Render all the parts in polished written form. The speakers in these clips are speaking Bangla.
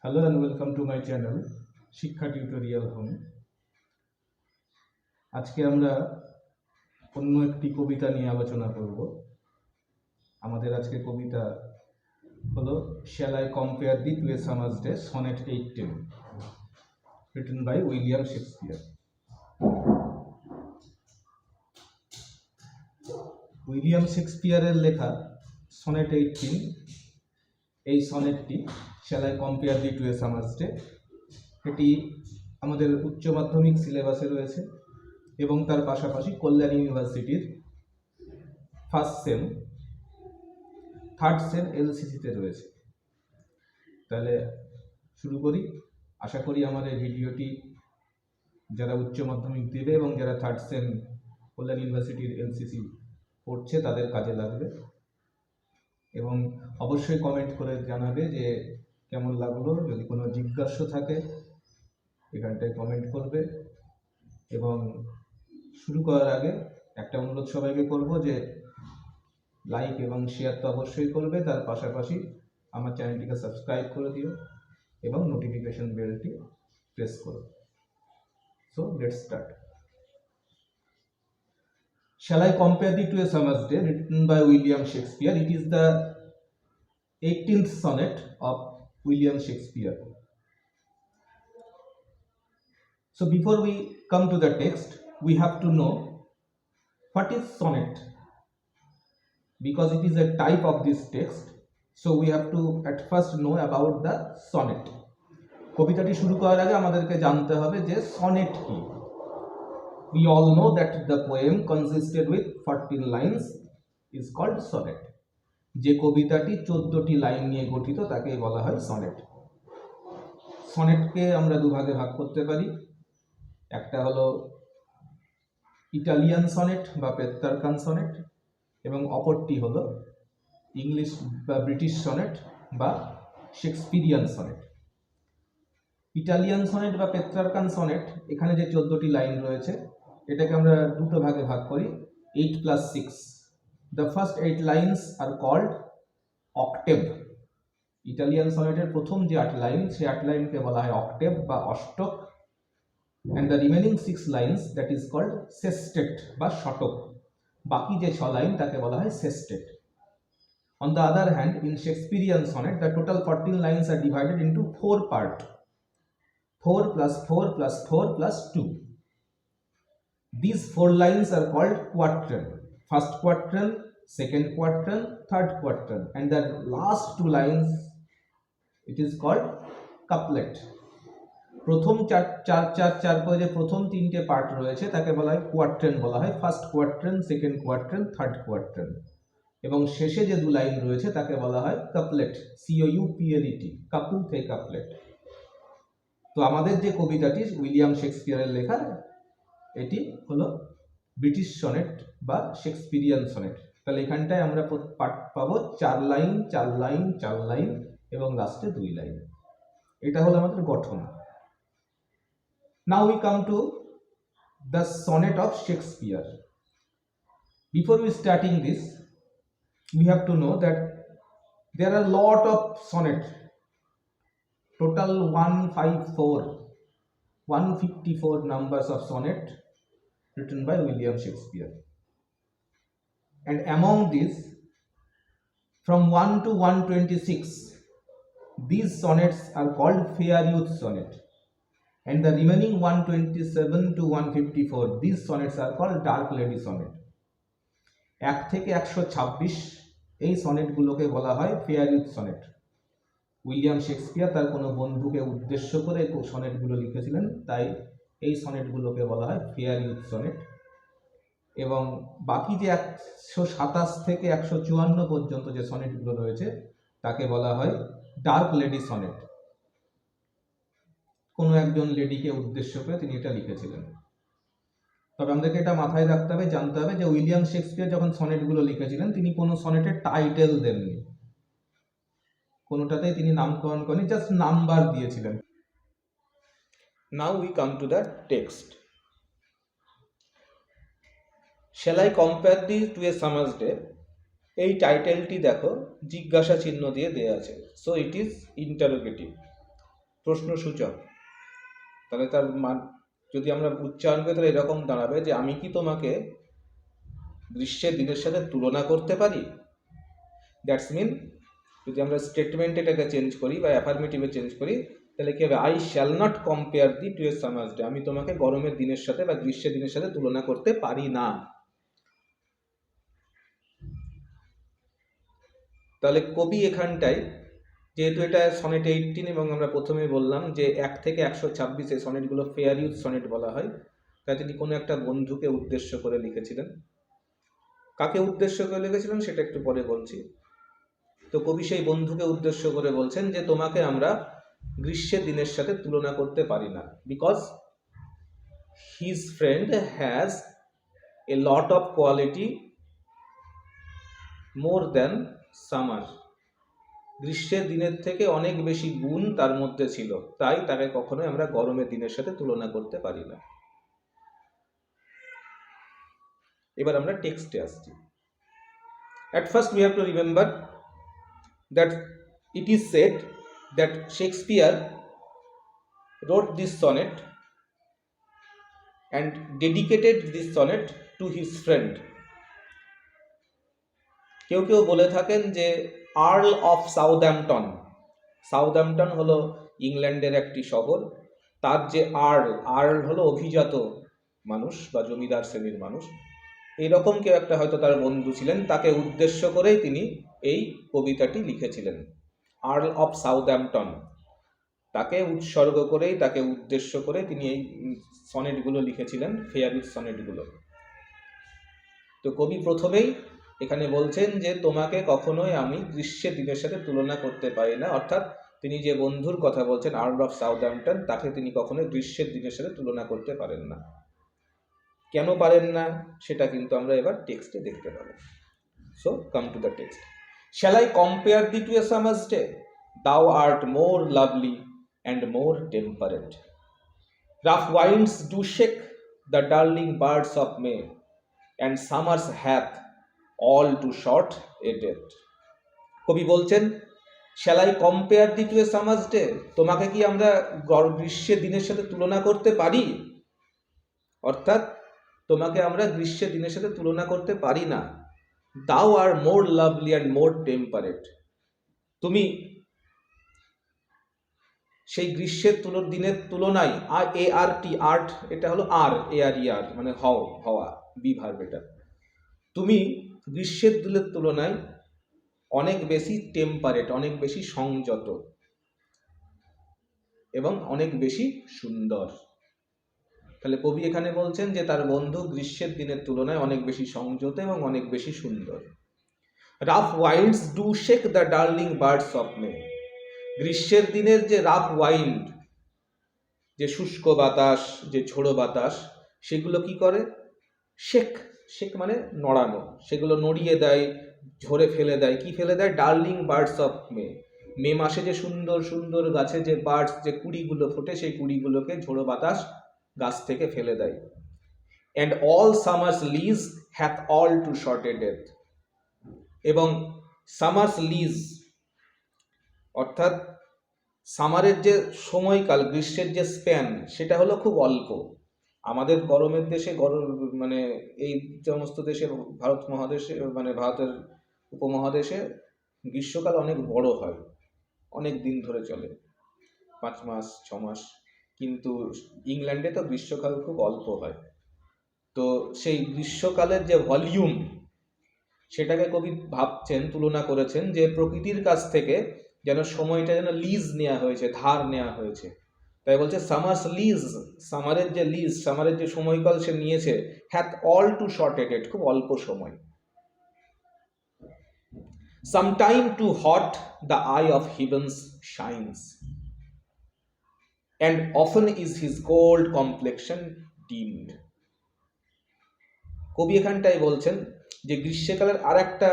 Hello and welcome to my channel Siksha Tutorial Home। আজকে আমরা অন্য একটি কবিতা নিয়ে আলোচনা করব। আমাদের আজকে কবিতা হলো Shall I compare thee to a summer's day, Sonnet 18, written by William Shakespeare। William শেক্সপিয়ারের লেখা সনেট 18, এই সনেটটি Shall I compare thee to a summer's day এটি আমাদের উচ্চ মাধ্যমিক সিলেবাসে রয়েছে এবং তার পাশাপাশি কল্যাণ ইউনিভার্সিটির ফার্স্ট সেম থার্ড সেম এলসিসিতে রয়েছে। তাহলে শুরু করি। আশা করি আমার এই ভিডিওটি যারা উচ্চ মাধ্যমিক দেবে এবং যারা থার্ড সেম কল্যাণ ইউনিভার্সিটির এলসিসি পড়ছে তাদের কাজে লাগবে, এবং অবশ্যই কমেন্ট করে জানাবে যে কেমন লাগলো। যদি কোনো জিজ্ঞাসা থাকে এখানটায় কমেন্ট করবে। এবং শুরু করার আগে একটা অনুরোধ সবাইকে করব যে লাইক এবং শেয়ার তো অবশ্যই করবে, তার পাশাপাশি আমার চ্যানেলটিকে সাবস্ক্রাইব করে দিও এবং নোটিফিকেশন বেলটি প্রেস করো। So let's start. Shall I compare thee to a summer's day, written by William Shakespeare? It is the 18th sonnet of William Shakespeare. So before we come to the text, we have to know what is sonnet, because it is a type of this text. So we have to at first know about the sonnet. কবিতাটি শুরু করার আগে আমাদেরকে জানতে হবে যে সনেট কি। We all know that the poem consisted with 14 lines is called sonnet. যে কবিতাটি 14টি লাইন নিয়ে গঠিত তাকে বলা হয় সনেট। সনেটকে আমরা দুভাগে ভাগ করতে পারি। একটা হলো ইটালিয়ান সনেট বা পেত্রারকান সনেট, এবং অপরটি হলো ইংলিশ বা ব্রিটিশ সনেট বা শেক্সপিরিয়ান সনেট। ইটালিয়ান সনেট বা পেত্রারকান সনেট, এখানে যে 14টি লাইন রয়েছে এটাকে আমরা দুটো ভাগে ভাগ করি, 8 + 6। The first 8 lines are called octave. Italian সনেটের প্রথম যে 8 লাইন, সেই 8 লাইনকে বলা হয় অক্টেভ বা অষ্টক। and the remaining 6 lines, that is called sestet বা শতক। বাকি যে 6 লাইন তাকে বলা হয় sestet. On the other hand, in Shakespearean sonnet, the total 14 lines are divided into 4 parts, 4 + 4 + 4 + 2. These 4 lines are called quatrain. First quatrain, second quatrain, third quatrain, and the last 2 lines, it is called couplet. প্রথম চার যে প্রথম 3টে পার্ট রয়েছে তাকে বলা হয় কোয়াট্রেন বলা হয়। First quatrain, second quatrain, third quatrain, এবং শেষে যে 2 লাইন রয়েছে তাকে বলা হয় কাপলেট, COUPLET, কাপল থেকে কাপলেট। তো আমাদের যে কবিতাটি উইলিয়াম শেক্সপিয়ারের লেখা, এটি হলো ব্রিটিশ সনেট বা শেক্সপিরিয়ান সনেট। তাহলে এখানটায় আমরা পার্ট পাবো 4 লাইন 4 লাইন 4 লাইন এবং লাস্টে 2 লাইন। এটা হলো আমাদের গঠন। Now we come to the sonnet of Shakespeare. Before we starting this, we have to know that there are a lot of sonnet, total 154 numbers of sonnet written by William Shakespeare. And among these, from 1 to 126, these sonnets are called fair youth sonnet. And the remaining 127 to 154, these sonnets are called dark lady sonnet. 1 থেকে 126 এই সনেটগুলোকে বলা হয় fair youth sonnet. William Shakespeare তার কোনো বন্ধুকে উদ্দেশ্য করে সনেটগুলো লিখেছিলেন, তাই এই সনেটগুলোকে বলা হয় ফেয়ার ইউথ সনেট। এবং বাকি যে 127 থেকে 154 পর্যন্ত যে সনেটগুলো রয়েছে তাকে বলা হয় ডার্ক লেডি সনেট। কোনো একজন লেডিকে উদ্দেশ্য করে তিনি এটা লিখেছিলেন। তবে আমাদেরকে এটা মাথায় রাখতে হবে, জানতে হবে যে উইলিয়াম শেক্সপিয়ার যখন সনেটগুলো লিখেছিলেন তিনি কোনো সনেটের টাইটেল দেননি, কোনোটাতেই তিনি নামকরণ করেনি, জাস্ট নাম্বার দিয়েছিলেন। Now we come to the text. Shall I compare thee to a summer's day, এই টাইটেলটি দেখো জিজ্ঞাসা চিহ্ন দিয়ে দেওয়া আছে। So it is interrogative. প্রশ্নসূচক। তাহলে তার মান যদি আমরা উচ্চারণ করি তাহলে এরকম দাঁড়াবে যে আমি কি তোমাকে গ্রীষ্মের দিনের সাথে তুলনা করতে পারি। দ্যাটস মিন যদি আমরা স্টেটমেন্ট এটাকে চেঞ্জ করি বা অ্যাফার্মেটিভে চেঞ্জ করি তাহলে কি হবে, I shall not compare thee to a summer's day, আমি তোমাকে গরমের দিনের সাথে বা গ্রীষ্মের দিনের সাথে তুলনা করতে পারি না। তাহলে কবি এখানটায়, যেহেতু এটা সনেট 18 এবং আমরা প্রথমে বললাম যে 1 থেকে 126 এই সনেটগুলো ফেয়ার ইউজ সনেট বলা হয়, তাই তিনি কোনো একটা বন্ধুকে উদ্দেশ্য করে লিখেছিলেন। কাকে উদ্দেশ্য করে লিখেছিলেন সেটা একটু পরে বলছি। তো কবি সেই বন্ধুকে উদ্দেশ্য করে বলছেন যে তোমাকে আমরা গ্রীষ্মের দিনের সাথে তুলনা করতে পারি না, because his friend has a lot of quality more than summer, গ্রীষ্মের দিনের থেকে অনেক বেশি গুণ তার মধ্যে ছিল, তাই তাকে কখনোই আমরা গরমের দিনের সাথে তুলনা করতে পারি না। এবার আমরা টেক্সটে আসছি। At first we have to remember that it is said that Shakespeare wrote this sonnet and dedicated this sonnet to his friend. কেউ কেউ বলে থাকেন যে আর্ল অফ সাউথহ্যাম্পটন, সাউথহ্যাম্পটন হলো ইংল্যান্ডের একটি শহর, তার যে আর্ল হলো অভিজাত মানুষ বা জমিদার শ্রেণীর মানুষ, এইরকম কেউ একটা হয়তো তার বন্ধু ছিলেন, তাকে উদ্দেশ্য করেই তিনি এই কবিতাটি লিখেছিলেন। আর্ল অফ সাউথহ্যাম্পটন, তাকে উৎসর্গ করেই, তাকে উদ্দেশ্য করে তিনি এই সনেটগুলো লিখেছিলেন, ফেয়ারিজ সনেটগুলো। তো কবি প্রথমেই এখানে বলছেন যে তোমাকে কখনোই আমি গ্রীষ্মের দিনের সাথে তুলনা করতে পারি না, অর্থাৎ তিনি যে বন্ধুর কথা বলছেন আর্ল অফ সাউথহ্যাম্পটন, তাকে তিনি কখনোই গ্রীষ্মের দিনের সাথে তুলনা করতে পারেন না। কেন পারেন না সেটা কিন্তু আমরা এবার টেক্সটে দেখতে পাবো। So come to the text. Shall I compare thee to a summer's day? Thou art more lovely and more temperate. Rough winds do shake the darling birds of May, and summer's hath all too short a date. কবি বলছেন Shall I compare thee to a summer's day? তোমাকে কি আমরা গ্রীষ্মের দিনের সাথে তুলনা করতে পারি? অর্থাৎ তোমাকে আমরা গ্রীষ্মের দিনের সাথে তুলনা করতে পারি না। Thou art more lovely and more temperate. তুমি সেই গ্রীষ্মের দিনের তুলনায় ART, আর্ট এটা হলো ARER মানে হওয়া, বি ভার্ব এটা। তুমি গ্রীষ্মের দিনের তুলনায় অনেক বেশি টেম্পারেট, অনেক বেশি সংযত এবং অনেক বেশি সুন্দর। তাহলে কবি এখানে বলছেন যে তার বন্ধু গ্রীষ্মের দিনের তুলনায় অনেক বেশি সংযত এবং অনেক বেশি সুন্দর। Rough winds do shake the darling birds of May. গ্রীষ্মের দিনের যে রাফ ওয়াইন্ড, যে শুষ্ক বাতাস, যে ঝোড়ো বাতাস, সেগুলো কি করে? শেক মানে নড়ানো, সেগুলো নড়িয়ে দেয়, ঝরে ফেলে দেয়। কি ফেলে দেয়? Darling birds of May. May মাসে যে সুন্দর সুন্দর গাছে যে বার্ডস, যে কুড়িগুলো ফোটে, সেই কুড়িগুলোকে ঝোড়ো বাতাস গাছ থেকে ফেলে দেয়। And all summer's lease hath all too short a date. এবং সামার্স লিজ অর্থাৎ সামারের যে সময়কাল, গ্রীষ্মের যে স্প্যান, সেটা হলো খুব অল্প। আমাদের গরমের দেশে, মানে এই সমস্ত দেশে, ভারত মহাদেশে মানে ভারতের উপমহাদেশে গ্রীষ্মকাল অনেক বড় হয়, অনেক দিন ধরে চলে, 5 মাস 6 মাস। কিন্তু ইংল্যান্ডে তো গ্রীষ্মকাল খুব অল্প হয়। তো সেই গ্রীষ্মকালের যে ভলিউম, সেটাকে কবি ভাবছেন, তুলনা করেছেন যে প্রকৃতির কাছ থেকে যেন সময়টা যেন লিজ নেওয়া হয়েছে, ধার নেওয়া হয়েছে। তাই বলছে সামার্স লিজ, সামারের যে লিজ, সামারের যে সময়কাল সে নিয়েছে, hath all too short a date, খুব অল্প সময়। Sometime too hot the eye of heavens shines, and often is his gold complexion dimmed. কবি এখানটাই বলছেন যে গ্রীষ্মকালের আর একটা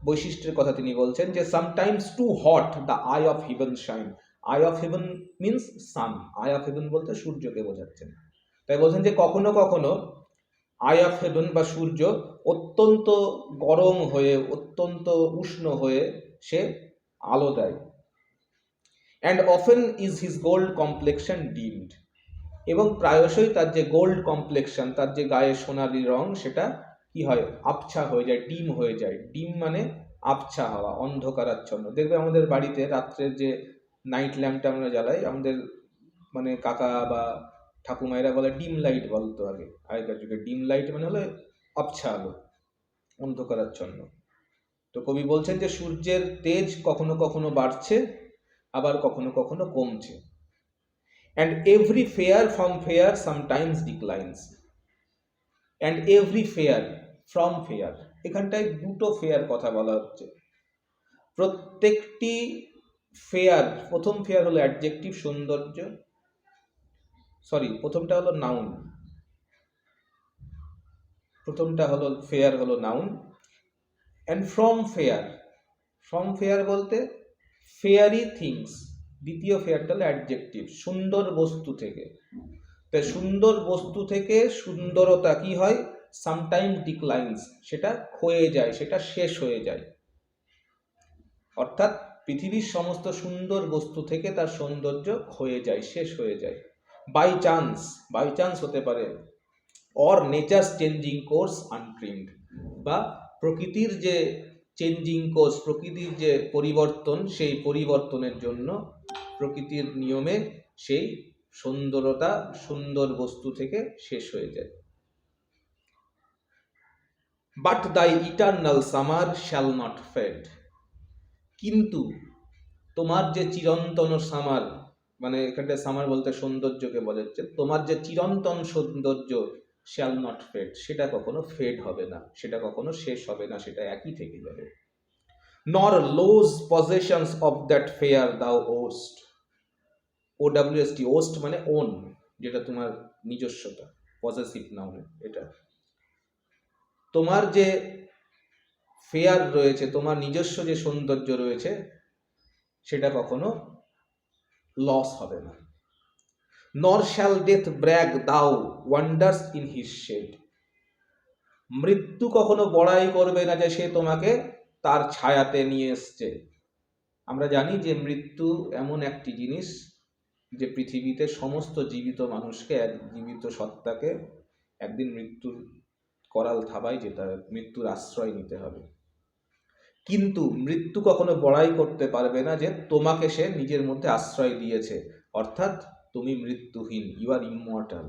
বৈশিষ্ট্যের কথা তিনি বলছেন যে sometimes too hot the eye of heaven shine. Eye of heaven means sun, eye of heaven বলতে সূর্যকে বোঝাচ্ছেন। তাই বলছেন যে কখনো কখনো আই অফ হেভেন বা সূর্য অত্যন্ত গরম হয়ে, অত্যন্ত উষ্ণ হয়ে সে আলো দেয়। And often is his gold complexion deemed, এবং প্রায়শই তার যে গোল্ড কমপ্লেকশন, তার যে গায়ে সোনালি রং, সেটা কি হয়, আবছা হয়ে যায়, ডিম হয়ে যায়। ডিম মানে আবছা হওয়া, অন্ধকারাচ্ছন্ন। দেখবে আমাদের বাড়িতে রাত্রের যে নাইট ল্যাম্পটা আমরা জ্বালাই, আমাদের মানে কাকা বা ঠাকুমাইরা বলে ডিম লাইট বলতো আগে, আগেকার যুগে। ডিম লাইট মানে হলো আবছা আলো, অন্ধকারাচ্ছন্ন। তো কবি বলছেন যে সূর্যের তেজ কখনো কখনো বাড়ছে, আবার কখনো কখনো কমছে। And every fair from fair sometimes declines. And every fair from fair, এখানটায় দুটো ফেয়ার কথা বলা হচ্ছে। প্রত্যেকটি ফেয়ার, প্রথম ফেয়ার হলো অ্যাডজেক্টিভ, সৌন্দর্য, সরি প্রথমটা হলো নাউন, প্রথমটা হলো ফেয়ার হলো noun. And from fair, from fair বলতে ফেয়ারি থিংস, দ্বিতীয় ফেয়ারটা হলো অ্যাডজেক্টিভ, সুন্দর বস্তু থেকে। তাই সুন্দর বস্তু থেকে সুন্দরতা কি হয়, সামটাইম ডিক্লাইন্স, সেটা ক্ষয়ে যায়, সেটা শেষ হয়ে যায়। অর্থাৎ পৃথিবীর সমস্ত সুন্দর বস্তু থেকে তার সৌন্দর্য ক্ষয়ে যায়, শেষ হয়ে যায়। বাই চান্স, বাই চান্স হতে পারে। Or nature's changing course untrimmed, বা প্রকৃতির যে চেঞ্জিং কোর্স, প্রকৃতির যে পরিবর্তন, সেই পরিবর্তনের জন্য প্রকৃতির নিয়মে সেই সুন্দরতা সুন্দর বস্তু থেকে শেষ হয়ে যায়। But thy eternal summer shall not fade, কিন্তু তোমার যে চিরন্তন সামার, মানে এখানে সামার বলতে সৌন্দর্যকে বোঝাচ্ছে, তোমার যে চিরন্তন সৌন্দর্য শ্যাল নট ফেড, সেটা কখনো ফেড হবে না, সেটা কখনো শেষ হবে না, সেটা একই থেকে যাবে। নর লোজ পজেশনস অফ দ্যাট ফেয়ার দাও ওস্ট, OWST, ওস্ট মানে ওন, যেটা তোমার নিজস্বতা, পজেসিভ নাউন এটা। তোমার যে ফেয়ার রয়েছে, তোমার নিজস্ব যে সৌন্দর্য রয়েছে, সেটা কখনো লস হবে না। নর শ্যাল ডেথ ব্র্যাগ দাও ওয়ান্ডার্স ইন হিজ শেড, মৃত্যু কখনো বড়াই করবে না যে সে তোমাকে তার ছায়াতে নিয়ে এসছে। আমরা জানি যে মৃত্যু এমন একটি জিনিস যে পৃথিবীতে সমস্ত জীবিত মানুষকে, এক জীবিত সত্তাকে একদিন মৃত্যুর করাল থাবায় যেতে হবে, মৃত্যুর আশ্রয় নিতে হবে। কিন্তু মৃত্যু কখনো বড়াই করতে পারবে না যে তোমাকে সে নিজের মধ্যে আশ্রয় দিয়েছে, অর্থাৎ তুমি মৃত্যুহীন, you are immortal.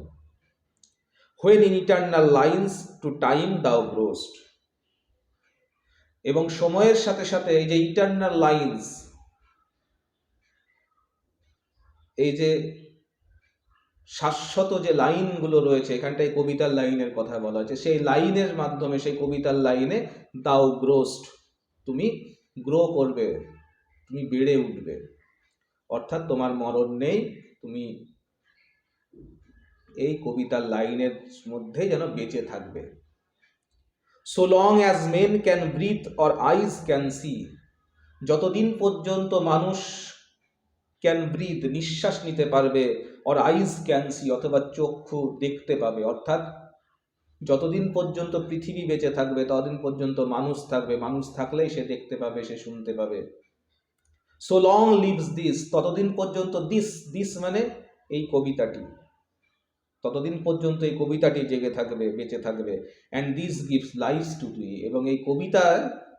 When in eternal lines to time thou growest, এবং সময়ের সাথে সাথে এই যে ইটার্নাল লাইন্স, এই যে শাশ্বত যে লাইনগুলো রয়েছে, এখানটায় কবিতার লাইনের কথা বলা হয়েছে, সেই লাইনের মাধ্যমে, সেই কবিতার লাইনে দাও গ্রোস্ট, তুমি গ্রো করবে, তুমি বেড়ে উঠবে, অর্থাৎ তোমার মরণ নেই, তুমি এই কবিতার লাইনের মধ্যেই যেন বেঁচে থাকবে। So long as men can breathe or eyes can see, যতদিন পর্যন্ত মানুষ ক্যান ব্রিথ, নিঃশ্বাস নিতে পারবে, অর আইজ ক্যান সি, অথবা চক্ষু দেখতে পাবে, অর্থাৎ যতদিন পর্যন্ত পৃথিবী বেঁচে থাকবে ততদিন পর্যন্ত মানুষ থাকবে, মানুষ থাকলেই সে দেখতে পাবে, সে শুনতে পাবে। সো লং লিভস দিস, ততদিন পর্যন্ত, দিস মানে এই কবিতাটি, ততদিন পর্যন্ত এই কবিতাটি জেগে থাকবে, বেঁচে থাকবে। And this gives life to thee, এবং এই কবিতা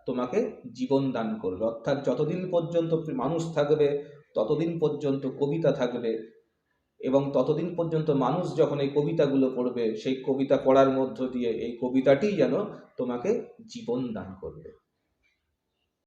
তোমাকে জীবন দান করবে। অর্থাৎ যতদিন পর্যন্ত মানুষ থাকবে ততদিন পর্যন্ত কবিতা থাকবে, এবং ততদিন পর্যন্ত মানুষ যখন এই কবিতাগুলো পড়বে, সেই কবিতা পড়ার মধ্য দিয়ে এই কবিতাটি যেন তোমাকে জীবন দান করবে।